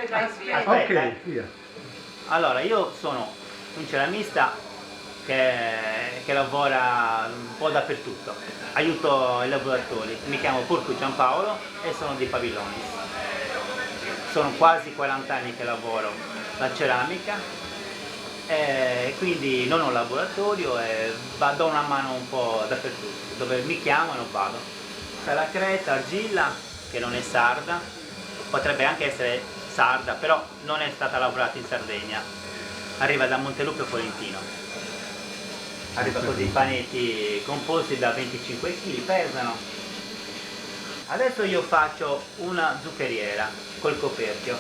Aspetta. Ok, via. Allora, io sono un ceramista che lavora un po' dappertutto. Aiuto i lavoratori. Mi chiamo Porcu Giampaolo e sono di Pavillonis. Sono quasi 40 anni che lavoro la ceramica e quindi non ho laboratorio e do una mano un po' dappertutto. Dove mi chiamano vado. C'è la creta, argilla, che non è sarda, potrebbe anche essere sarda, però non è stata lavorata in Sardegna. Arriva da Montelupo Fiorentino. Arriva così panetti composti da 25 kg, pesano. Adesso io faccio una zuccheriera col coperchio.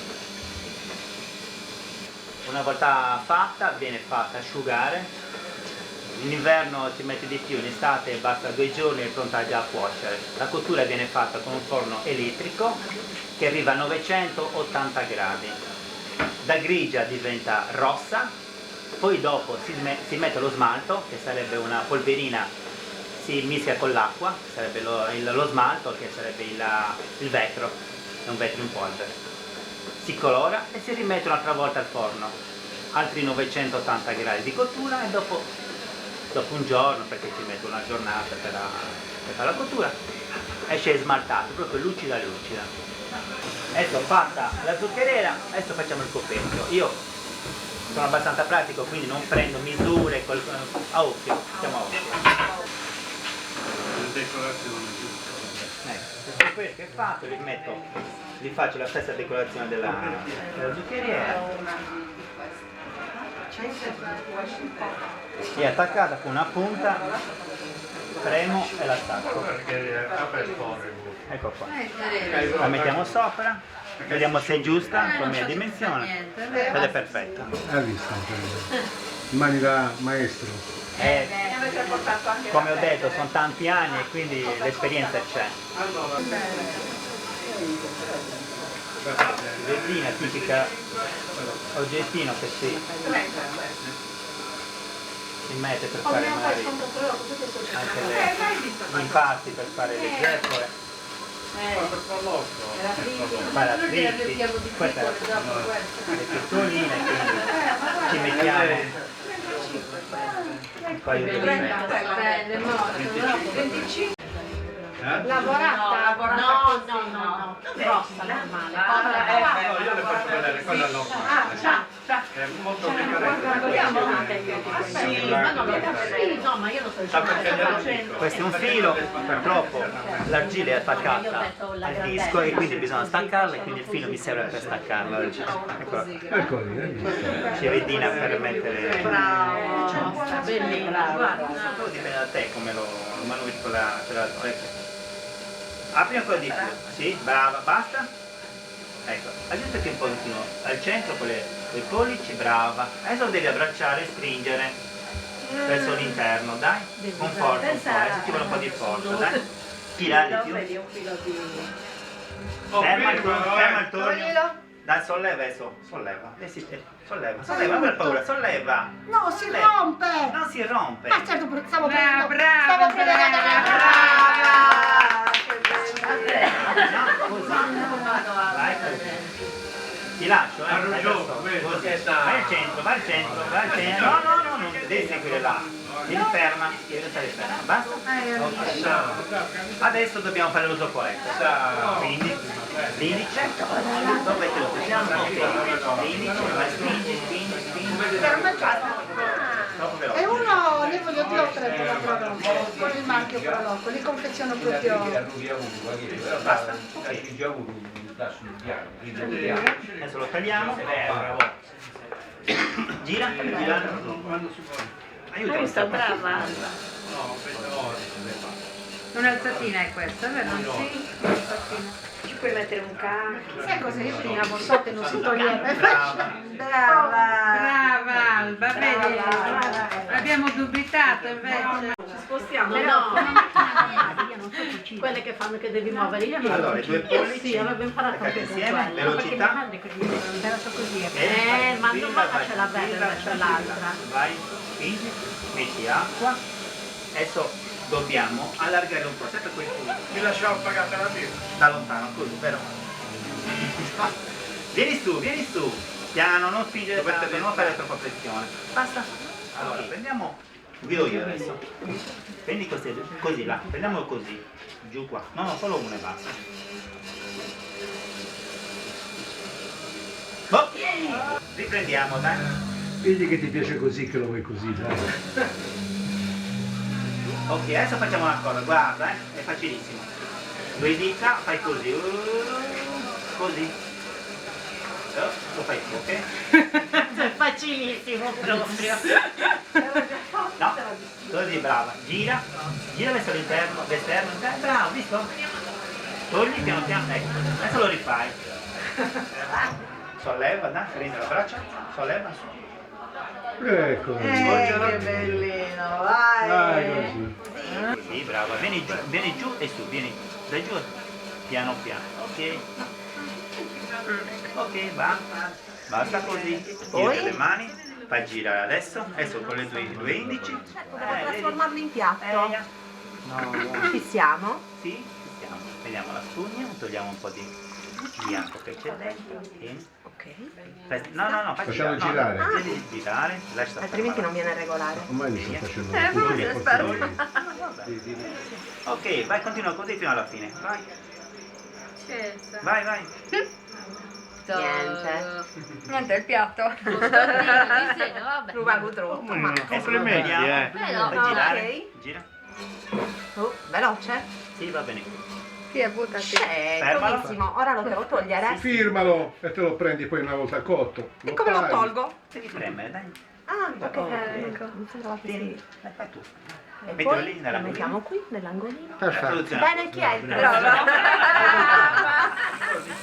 Una volta fatta, viene fatta asciugare. In inverno ci mette di più, in estate basta 2 giorni e è pronta già a cuocere. La cottura viene fatta con un forno elettrico che arriva a 980 gradi. Da grigia diventa rossa, poi dopo si mette lo smalto, che sarebbe una polverina, si mischia con l'acqua, sarebbe lo smalto, che sarebbe il vetro, è un vetro in polvere. Si colora e si rimette un'altra volta al forno, altri 980 gradi di cottura e dopo un giorno, perché ci metto una giornata per fare la cottura, esce smaltato, proprio lucida lucida. Adesso fatta la zuccheriera, adesso facciamo il coperchio. Io sono abbastanza pratico, quindi non prendo misure a occhio, siamo a occhio. Le decorazioni. Il coperchio è fatto, gli faccio la stessa decorazione della zuccheriera. È attaccata con una punta, premo e la stacco. Ecco qua. La mettiamo sopra, vediamo se è giusta con la mia dimensione ed è perfetta. Hai visto? In mani da maestro. Come ho detto, sono tanti anni e quindi l'esperienza c'è. Resina tipica oggettino che si mette per fare magari anche gli impasti per fare le zeppole, fare la fritti, queste le piccoline, quindi ci mettiamo un paio di Lavorata? No. Rossa, normale. Io le faccio vedere quella normale. È molto Ma io lo sto facendo. Questo è un filo, purtroppo l'argilla è attaccata al disco e quindi bisogna staccarla e quindi il filo mi serve per staccarla. Ecco lì, C'è Redina per mettere... Bravo, bellissimo, guarda. Però dipende da te come lo manutri con la... Apri ancora di più, sì, brava, basta. Ecco, aggiustati un pochettino al centro con le pollici, brava. Adesso devi abbracciare e stringere verso l'interno, dai, con forza un po', adesso ci vuole un po' di forza, dai. Tira di più. Ferma il tornio. Dai, solleva adesso, solleva. Solleva, non aver paura, solleva. No, si rompe! Non si rompe. Ah, certo, stavo Brava, prendendo No, così. Vai così. Ti lascio, così. Vai al centro. No, non devi seguire là. Devi ferma, devi stare ferma. Basta? Ok. Adesso dobbiamo fare lo zoccoletto. Quindi, l'indice, dove te lo facciamo? L'indice, vai, spingi. Troppo veloce. E uno, ne voglio dire, ho tre con la Prolocco, con il marchio Prolocco, li confeziono proprio. Basta? Adesso lo tagliamo. Gira. Aiuta. Questa brava. Un'alzatina è questa, vero? Sì, un'alzatina. Ci puoi mettere un cacchio. Sai cosa io prima so che non si toglieva? Brava Alba, vedi? Abbiamo dubitato invece. Ci spostiamo? Però come macchina io non so cucire. Quelle che fanno che devi muovere io non Allora, i due pollici, sì, avevo imparato attaccate anche con insieme, quella. velocità. Però so così. Ma non c'è la bella, c'è l'altra. Vai, spingi, metti acqua. Adesso dobbiamo allargare un po', sempre quel punto. Ti lasciamo pagare la birra. Da lontano, così, però. Vieni su. Piano, non spingere tanto, non fare troppa pressione. Basta. Allora, prendiamo, guido io adesso. Prendi così là, prendiamolo così. Giù qua. No, solo uno e basta. Boh. Riprendiamo, dai. Vedi che ti piace così, che lo vuoi così, dai. Ok, adesso facciamo una cosa, guarda, è facilissimo. 2 dita, fai così. Così. Lo fai tu, ok? È facilissimo proprio. No, così, brava. Gira verso l'esterno, bravo, visto? Togli piano piano, ecco, adesso lo rifai. Solleva, dai, prendi la braccia, solleva, su. Ecco. Che bellino, vai. Dai, così. Sì, brava, vieni giù e su, vieni da giù, piano piano, ok. Ok, basta così, tira le mani, fai girare adesso con le due indici. Devo trasformarlo in piatto. No, Ci siamo? sì, ci siamo. Vediamo la spugna, togliamo un po' di bianco che c'è dentro. Sì. Ok. No, Facciamo girare. Devi girare, lascia Altrimenti non viene regolare. Ormai mi sto facendo Togli, un togli. Ok, vai, continua così fino alla fine. Vai. Vai. Niente, il piatto. Provato troppo. Ma... Complimenti, Fai girare. Ok. Gira. Veloce? Sì, va bene. Sì, buttati. Fermalo. Benissimo. Ora lo devo togliere. Firmalo e te lo prendi poi una volta cotto. E come lo tagli. tolgo? Devi premere, dai. Ah, ok. Ecco. Mi sembrava che Tieni, sì. fai tu. E Mettilo poi lì lo nell'angolino. mettiamo qui, nell'angolino. Perfetto. Bene, chi è il Brava.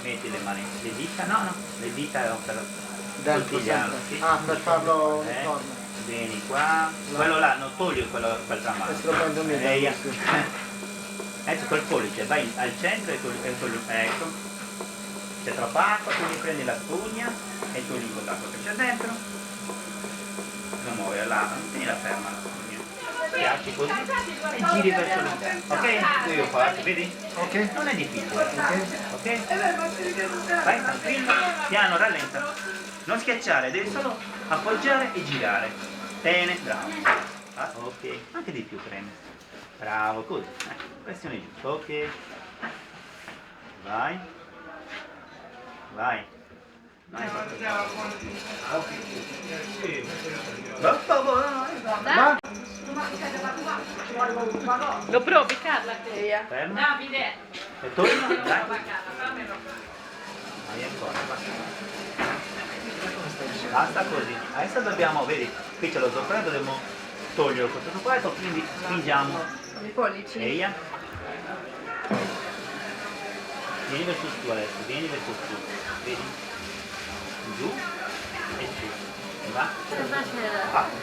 Metti le mani, le dita, no, le dita erano per Dentro bottigliarlo, sempre. sì. Ah, per farlo Eh, intorno. Vieni qua, quello là, non togli quell'altra mano. Questo lo prendo io, Ehi, questo. adesso col pollice vai al centro ecco, c'è troppa acqua, quindi prendi la spugna e togli un po' d'acqua che c'è dentro, non muovi la lama, tienila ferma la spugna, piacci così e giri verso l'interno, ok? Io faccio, vedi? Ok? Non è difficile, ok? Vai tranquillo, piano, rallenta, non schiacciare, devi solo appoggiare e girare, bene, bravo, ah, ok, anche di più premi, bravo, così, pressione giusta, ok, vai, vai. Lo provi, Carla? Fermo. Davide. E torno, dai. Vai ancora. Basta così. Adesso dobbiamo, vedi, qui c'è lo zucchero, dobbiamo togliere questo zucchero, quindi spingiamo. I pollici. Eia. Vieni verso su adesso, vieni verso su. Vedi? Giù e su. Va?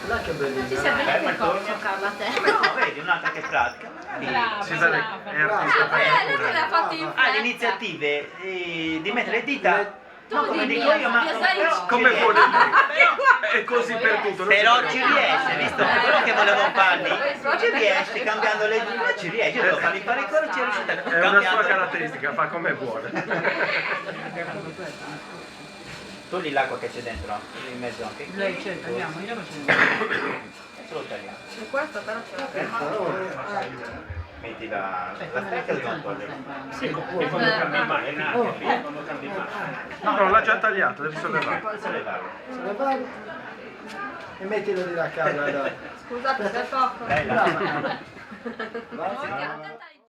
Là che bellino. Ti serve Ferma neanche il il corso, torno. Carla, a te. No, vedi, un'altra che pratica. Magari. Si sa è artista per l'ha fatto in Ha le iniziative di mettere le dita, non come dimmi, dico io, ma però- come ci vuole riesce. è così per tutto. Però ci riesce, visto? Quello che volevo fargli, ci riesce cambiando le dita, ci riesce, io devo fargli fare quello, ci è riuscita. È una sua caratteristica, fa come vuole. Togli l'acqua che c'è dentro, in mezzo anche qui. Lei c'è, tagliamo, io lo Adesso lo tagliamo. E questo però ce l'ha. Metti la stecca e dobbiamo togliere. Sì. Quando cambi mano, quando cambi mano. No, l'ha già tagliato, devi sollevare. Sollevarlo. Sollevare. E mettilo di là, Carla, dai. Scusate, per poco. Bella. Brava. Attenta ai